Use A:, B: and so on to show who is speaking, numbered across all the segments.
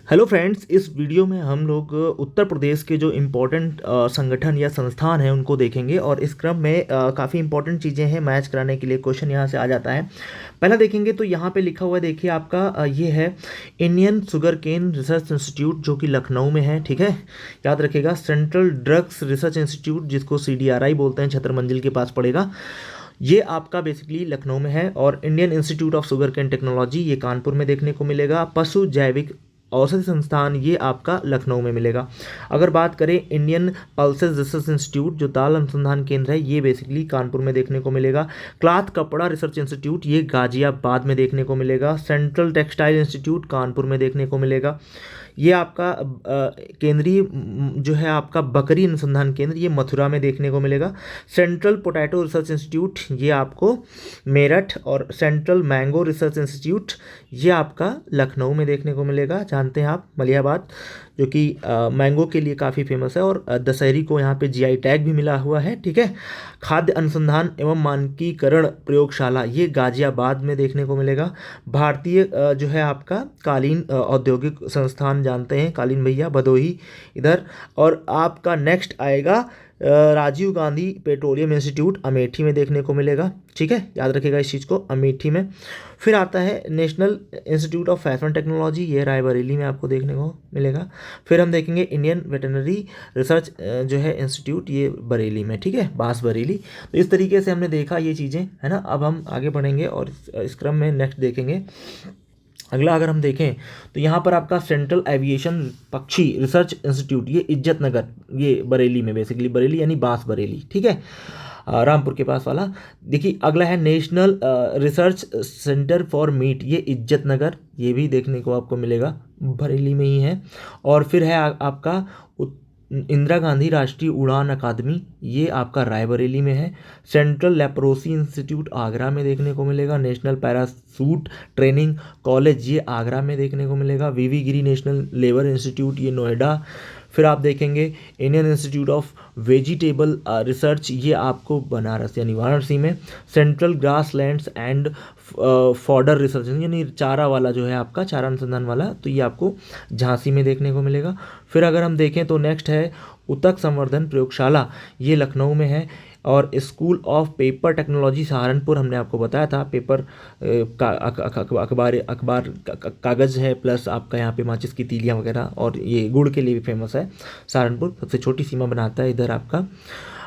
A: Hello friends, इस video में हम लोग उत्तर प्रदेश के जो इम्पोर्टेंट संगठन या संस्थान हैं उनको देखेंगे और इस क्रम में काफ़ी इंपॉर्टेंट चीज़ें हैं। मैच कराने के लिए क्वेश्चन यहाँ से आ जाता है। पहला देखेंगे तो यहाँ पे लिखा हुआ है, देखिए आपका ये है Indian sugar cane research institute जो कि लखनऊ में है। ठीक है, याद रखिएगा। सेंट्रल ड्रग्स रिसर्च इंस्टीट्यूट जिसको CDRI बोलते हैं, छतर मंजिल के पास पड़ेगा। ये आपका बेसिकली लखनऊ में है। और Indian institute of sugar cane technology ये कानपुर में देखने को मिलेगा। पशु जैविक औषधि संस्थान ये आपका लखनऊ में मिलेगा। अगर बात करें इंडियन पल्सेस रिसर्च इंस्टीट्यूट जो दाल अनुसंधान केंद्र है, ये बेसिकली कानपुर में देखने को मिलेगा। क्लॉथ कपड़ा रिसर्च इंस्टीट्यूट ये गाजियाबाद में देखने को मिलेगा। सेंट्रल टेक्सटाइल इंस्टीट्यूट कानपुर में देखने को मिलेगा। ये आपका केंद्रीय जो है आपका बकरी अनुसंधान केंद्र ये मथुरा में देखने को मिलेगा। सेंट्रल पोटैटो रिसर्च इंस्टीट्यूट ये आपको मेरठ, और सेंट्रल मैंगो रिसर्च इंस्टीट्यूट ये आपका लखनऊ में देखने को मिलेगा। जानते हैं आप मलिहाबाद जो कि मैंगो के लिए काफ़ी फेमस है, और दशहरी को यहाँ पे GI टैग भी मिला हुआ है। ठीक है। खाद्य अनुसंधान एवं मानकीकरण प्रयोगशाला ये गाजियाबाद में देखने को मिलेगा। भारतीय जो है आपका कालीन औद्योगिक संस्थान, जानते हैं कालीन भैया, भदोही इधर। और आपका नेक्स्ट आएगा राजीव गांधी पेट्रोलियम इंस्टीट्यूट अमेठी में देखने को मिलेगा। ठीक है, याद रखिएगा इस चीज़ को, अमेठी में। फिर आता है national institute of fashion technology ये रायबरेली में आपको देखने को मिलेगा। फिर हम देखेंगे इंडियन वेटरनरी रिसर्च जो है इंस्टीट्यूट ये बरेली में। ठीक है, बांस बरेली। तो इस तरीके से हमने देखा ये चीज़ें, है ना। अब हम आगे बढ़ेंगे और इस क्रम में नेक्स्ट देखेंगे। अगला अगर हम देखें तो यहाँ पर आपका सेंट्रल एविएशन पक्षी रिसर्च इंस्टीट्यूट ये इज्जत नगर ये बरेली में, बेसिकली बरेली यानी बांस बरेली। ठीक है, रामपुर के पास वाला। देखिए अगला है national research centre for meet ये इज्जत नगर, ये भी देखने को आपको मिलेगा, बरेली में ही है। और फिर है आपका इंदिरा गांधी राष्ट्रीय उड़ान अकादमी ये आपका रायबरेली में है। सेंट्रल लेप्रोसी इंस्टीट्यूट आगरा में देखने को मिलेगा। नेशनल पैरासूट ट्रेनिंग कॉलेज ये आगरा में देखने को मिलेगा। VV गिरी नेशनल लेबर इंस्टीट्यूट ये नोएडा। फिर आप देखेंगे Indian institute of vegetable research ये आपको बनारस यानी वाराणसी में। Central grass lands and fodder research यानी चारा वाला जो है आपका चारा अनुसंधान वाला, तो ये आपको झांसी में देखने को मिलेगा। फिर अगर हम देखें तो नेक्स्ट है उतक संवर्धन प्रयोगशाला ये लखनऊ में है। और school of paper technology Saharanpur, हमने आपको बताया था पेपर का अखबार कागज़ है, प्लस आपका यहाँ पे माचिस की तीलियाँ वगैरह, और ये गुड़ के लिए भी फेमस है। सहारनपुर सबसे छोटी सीमा बनाता है इधर आपका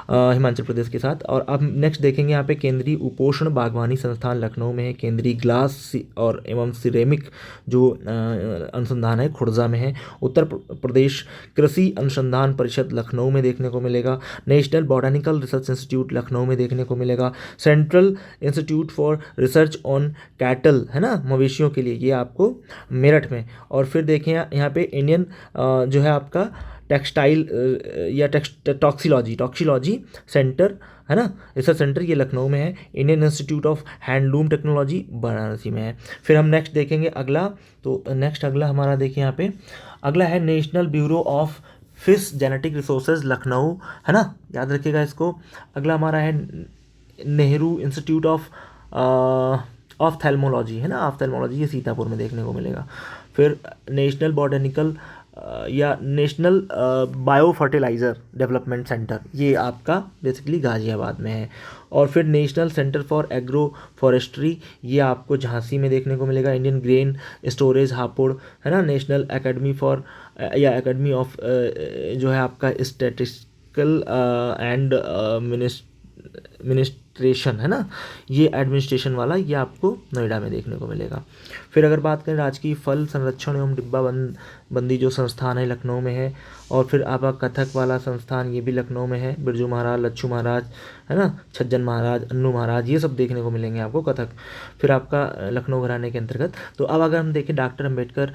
A: हिमाचल प्रदेश के साथ। और अब नेक्स्ट देखेंगे यहाँ पे केंद्रीय उपोषण बागवानी संस्थान लखनऊ में है। केंद्रीय ग्लास और एवं सिरेमिक जो अनुसंधान है खुर्जा में है। उत्तर प्रदेश कृषि अनुसंधान परिषद लखनऊ में देखने को मिलेगा। National botanical research institute Lucknow में देखने को मिलेगा। Central institute for research on cattle, है ना, मवेशियों के लिए, ये आपको मेरठ में। और फिर देखें यहाँ पे इंडियन जो है आपका टेक्सटाइल या टॉक्सिलॉजी सेंटर, है ना, रिसर्च सेंटर ये लखनऊ में है। Indian institute of handloom technology Varanasi में है। फिर हम नेक्स्ट देखेंगे अगला, तो नेक्स्ट अगला हमारा देखिए यहाँ पे अगला है national bureau of fish genetic resources Lucknow, है ना, याद रखिएगा इसको। अगला हमारा है नेहरू इंस्टीट्यूट ऑफ थैल्मोलॉजी, है ना, ऑफ्थेल्मोलॉजी ये सीतापुर में देखने को मिलेगा। फिर नेशनल बॉटनिकल या national bio fertiliser development centre ये आपका बेसिकली गाजियाबाद में है। और फिर national centre for agro forestry ये आपको झांसी में देखने को मिलेगा। इंडियन ग्रेन स्टोरेज हापुड़, है ना। नेशनल एकेडमी फॉर या एकेडमी ऑफ जो है आपका स्टैटिस्टिकल एंड मिनिस्ट्रेशन, है ना, ये एडमिनिस्ट्रेशन वाला ये आपको नोएडा में देखने को मिलेगा। फिर अगर बात करें राजकीय फल संरक्षण एवं डिब्बा बंदी जो संस्थान है लखनऊ में है। और फिर आपका कथक वाला संस्थान ये भी लखनऊ में है। बिरजू महाराज, लच्छू महाराज, है ना, छज्जन महाराज, अन्नू महाराज ये सब देखने को मिलेंगे आपको कथक। फिर आपका लखनऊ घराने के अंतर्गत। तो अब अगर हम देखें डॉक्टर अम्बेडकर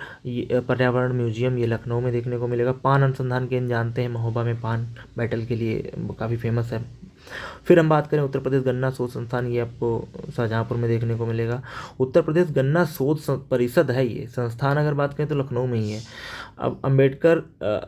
A: पर्यावरण म्यूजियम ये लखनऊ में देखने को मिलेगा। पान अनुसंधान केंद्र जानते हैं, महोबा में पान बैटल के लिए काफ़ी फेमस है। फिर हम बात करें उत्तर प्रदेश गन्ना शोध संस्थान, ये आपको शाहजहाँपुर में देखने को मिलेगा। उत्तर प्रदेश गन्ना शोध परिषद है, ये संस्थान अगर बात करें तो लखनऊ में ही है। अब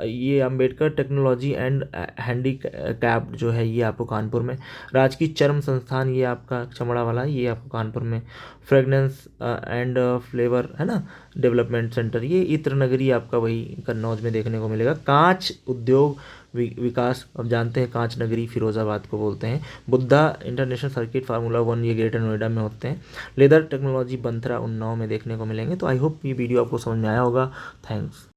A: ये अम्बेडकर टेक्नोलॉजी एंड हैंडीक्राफ्ट जो है ये आपको कानपुर में। राजकीय चर्म संस्थान ये आपका चमड़ा वाला, ये आपको कानपुर में। फ्रेगनेंस एंड फ्लेवर है ना डेवलपमेंट सेंटर, ये इत्र नगरी आपका वही कन्नौज में देखने को मिलेगा। कांच उद्योग विकास, अब जानते हैं कांच नगरी फिरोजाबाद को बोलते हैं। बुद्धा इंटरनेशनल सर्किट फार्मूला 1 ये ग्रेटर नोएडा में होते हैं। लेदर टेक्नोलॉजी बंथरा उन्नाव में देखने को मिलेंगे। तो आई होप ये वीडियो आपको समझ में आया होगा। थैंक्स।